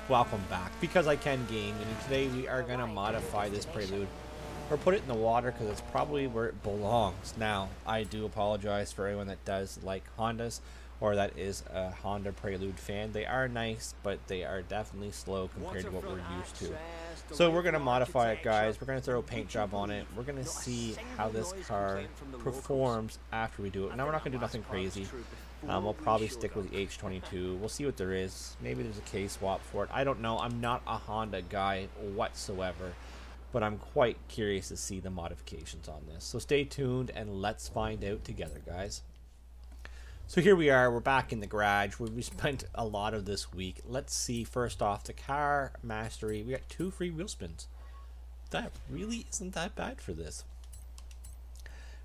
Welcome back, because I can game, and today we are going to modify this Prelude, or put it in the water, because it's probably where it belongs. Now, I do apologize for anyone that does like Hondas, or that is a Honda Prelude fan. They are nice, but they are definitely slow compared to what we're used to. So we're going to modify it, guys. We're going to throw a paint job on it. We're going to see how this car performs after we do it. Now, we're not going to do nothing crazy. We'll probably stick with the H22. We'll see what there is. Maybe there's a K-swap for it. I don't know. I'm not a Honda guy whatsoever, but I'm quite curious to see the modifications on this. So stay tuned and let's find out together, guys. So here we are. We're back in the garage where we spent a lot of this week. Let's see, first off, the car mastery. We got 2 free wheel spins. That really isn't that bad for this.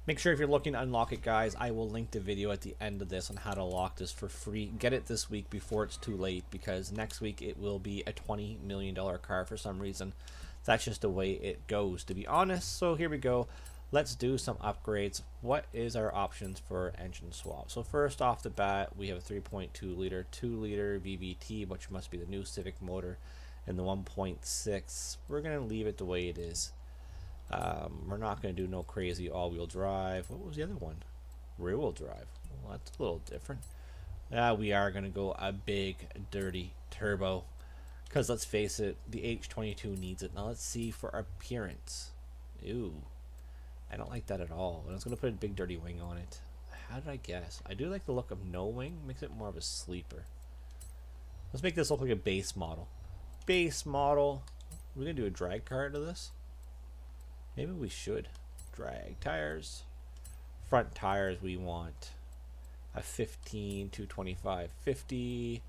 Make sure if you're looking to unlock it, guys, I will link the video at the end of this on how to lock this for free. Get it this week before it's too late, because next week it will be a $20 million car for some reason. That's just the way it goes, to be honest. So here we go. Let's do some upgrades. What is our options for engine swap? So first off the bat, we have a 3.2 liter, 2 liter VVT, which must be the new Civic motor, and the 1.6. We're going to leave it the way it is. We're not going to do no crazy all-wheel drive. What was the other one? Rear-wheel drive. Well, that's a little different. We are going to go a big, dirty turbo. Because let's face it, the H22 needs it. Now let's see for appearance. Ew. I don't like that at all. I was going to put a big, dirty wing on it. How did I guess? I do like the look of no wing. Makes it more of a sleeper. Let's make this look like a base model. Base model. We're going to do a drag car to this. Maybe we should. Drag tires. Front tires, we want a 15 to 25 50.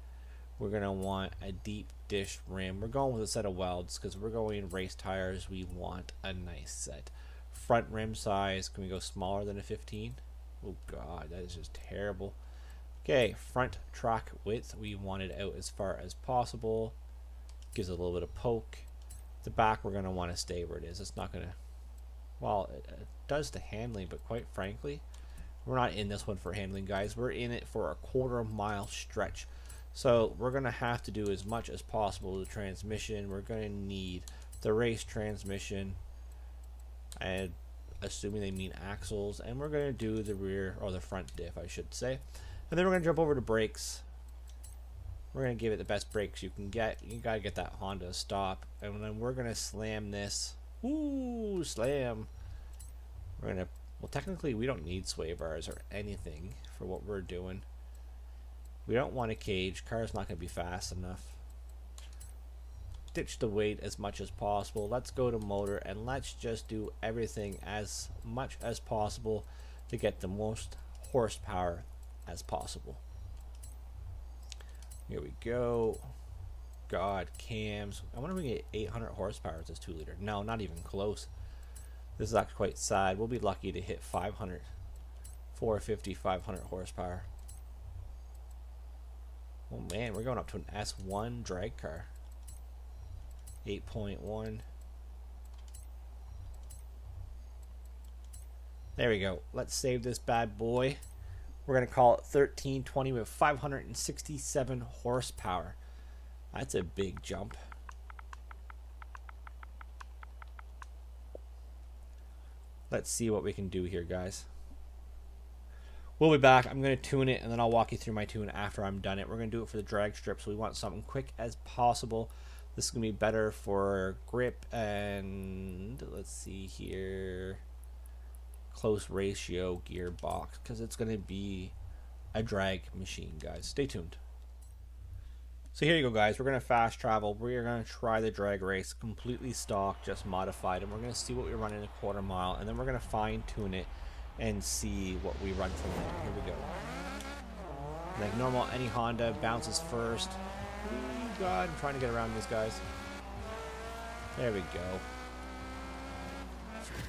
We're going to want a deep dish rim. We're going with a set of welds because we're going race tires. We want a nice set. Front rim size, can we go smaller than a 15? Oh god, that is just terrible. Okay, front track width, we want it out as far as possible. Gives it a little bit of poke. The back, we're going to want to stay where it is. It's not going to... Well, it does the handling, but quite frankly, we're not in this one for handling, guys. We're in it for a quarter-mile stretch. So we're going to have to do as much as possible with the transmission. We're going to need the race transmission, and assuming they mean axles, and we're going to do the rear, or the front diff, I should say. And then we're going to jump over to brakes. We're going to give it the best brakes you can get. You got to get that Honda stop. And then we're going to slam this. Ooh, slam. We're gonna, well, technically we don't need sway bars or anything for what we're doing. We don't want a cage. Car's not gonna be fast enough. Ditch the weight as much as possible. Let's go to motor and let's just do everything as much as possible to get the most horsepower as possible. Here we go. God, cams. I wonder if we can get 800 horsepower with this 2 liter. No, not even close. This is actually quite sad. We'll be lucky to hit 500. 450, 500 horsepower. Oh man, we're going up to an S1 drag car. 8.1. There we go. Let's save this bad boy. We're going to call it 1320 with 567 horsepower. That's a big jump. Let's see what we can do here, guys. We'll be back. I'm going to tune it, and then I'll walk you through my tune after I'm done it. We're going to do it for the drag strip, so we want something quick as possible. This is going to be better for grip and, let's see here, close ratio gearbox, because it's going to be a drag machine, guys. Stay tuned. So here you go, guys. We're going to fast travel. We're going to try the drag race completely stock, just modified, and we're going to see what we run in a quarter mile, and then we're going to fine tune it and see what we run from there. Here we go. Like normal, any Honda bounces first. Oh god, I'm trying to get around these guys. There we go.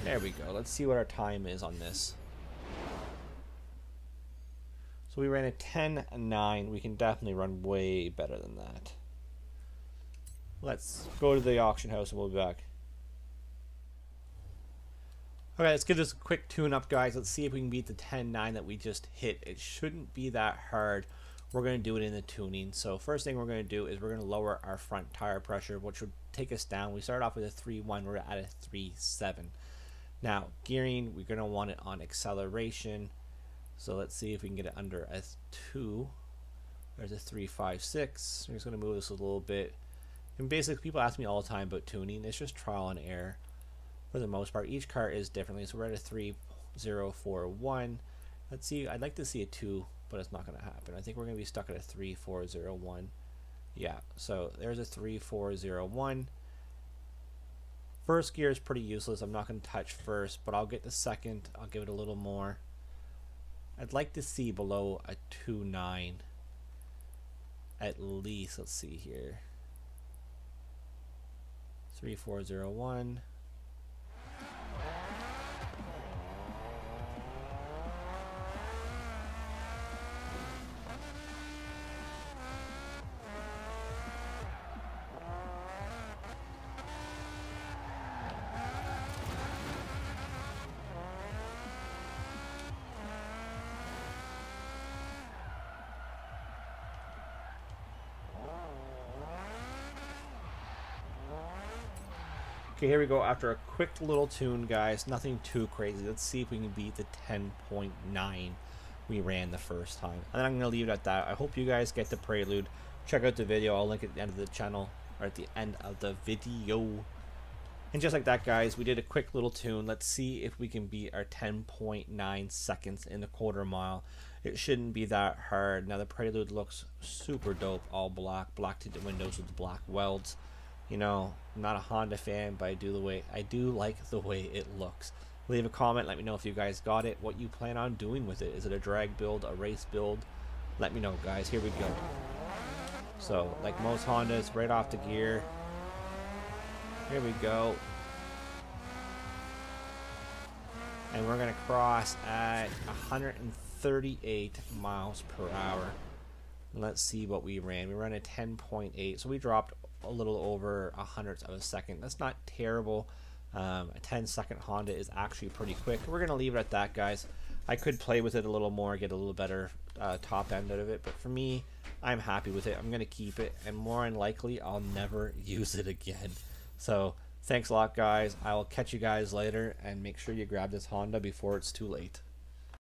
There we go. Let's see what our time is on this. So we ran a 10.9. We can definitely run way better than that. Let's go to the auction house and we'll be back. Okay, let's give this a quick tune-up, guys. Let's see if we can beat the 10.9 that we just hit. It shouldn't be that hard. we're going to do it in the tuning. So first thing we're going to do is we're going to lower our front tire pressure, which would take us down. We started off with a 3.1, we're at a 3.7. Now gearing, we're going to want it on acceleration. So let's see if we can get it under a 2. There's a 3.56. I'm just going to move this a little bit. And basically, people ask me all the time about tuning. It's just trial and error for the most part. Each car is differently. So we're at a 3.041. Let's see. I'd like to see a 2, but it's not going to happen. I think we're going to be stuck at a 3.401. Yeah, so there's a 3.401. First gear is pretty useless. I'm not going to touch first, but I'll get the second. I'll give it a little more. I'd like to see below a 2.9 at least. Let's see here. 3.401. Okay, here we go. After a quick little tune, guys, nothing too crazy. Let's see if we can beat the 10.9 we ran the first time. And then I'm going to leave it at that. I hope you guys get the Prelude. Check out the video. I'll link it at the end of the channel, or at the end of the video. And just like that, guys, we did a quick little tune. Let's see if we can beat our 10.9 seconds in the quarter mile. It shouldn't be that hard. Now, the Prelude looks super dope. All black. Black tinted windows with the black welds. You know, I'm not a Honda fan, but I do like the way it looks. Leave a comment, let me know if you guys got it, what you plan on doing with it. Is it a drag build, a race build? Let me know, guys. Here we go. So, like most Hondas, right off the gear. Here we go. And we're gonna cross at 138 miles per hour. Let's see what we ran. We ran a 10.8, so we dropped a little over a hundredth of a second. That's not terrible. A 10-second Honda is actually pretty quick. We're gonna leave it at that, guys. I could play with it a little more, get a little better top end out of it, but for me, I'm happy with it. I'm gonna keep it, and more than likely, I'll never use it again. So thanks a lot, guys. I will catch you guys later, and make sure you grab this Honda before it's too late.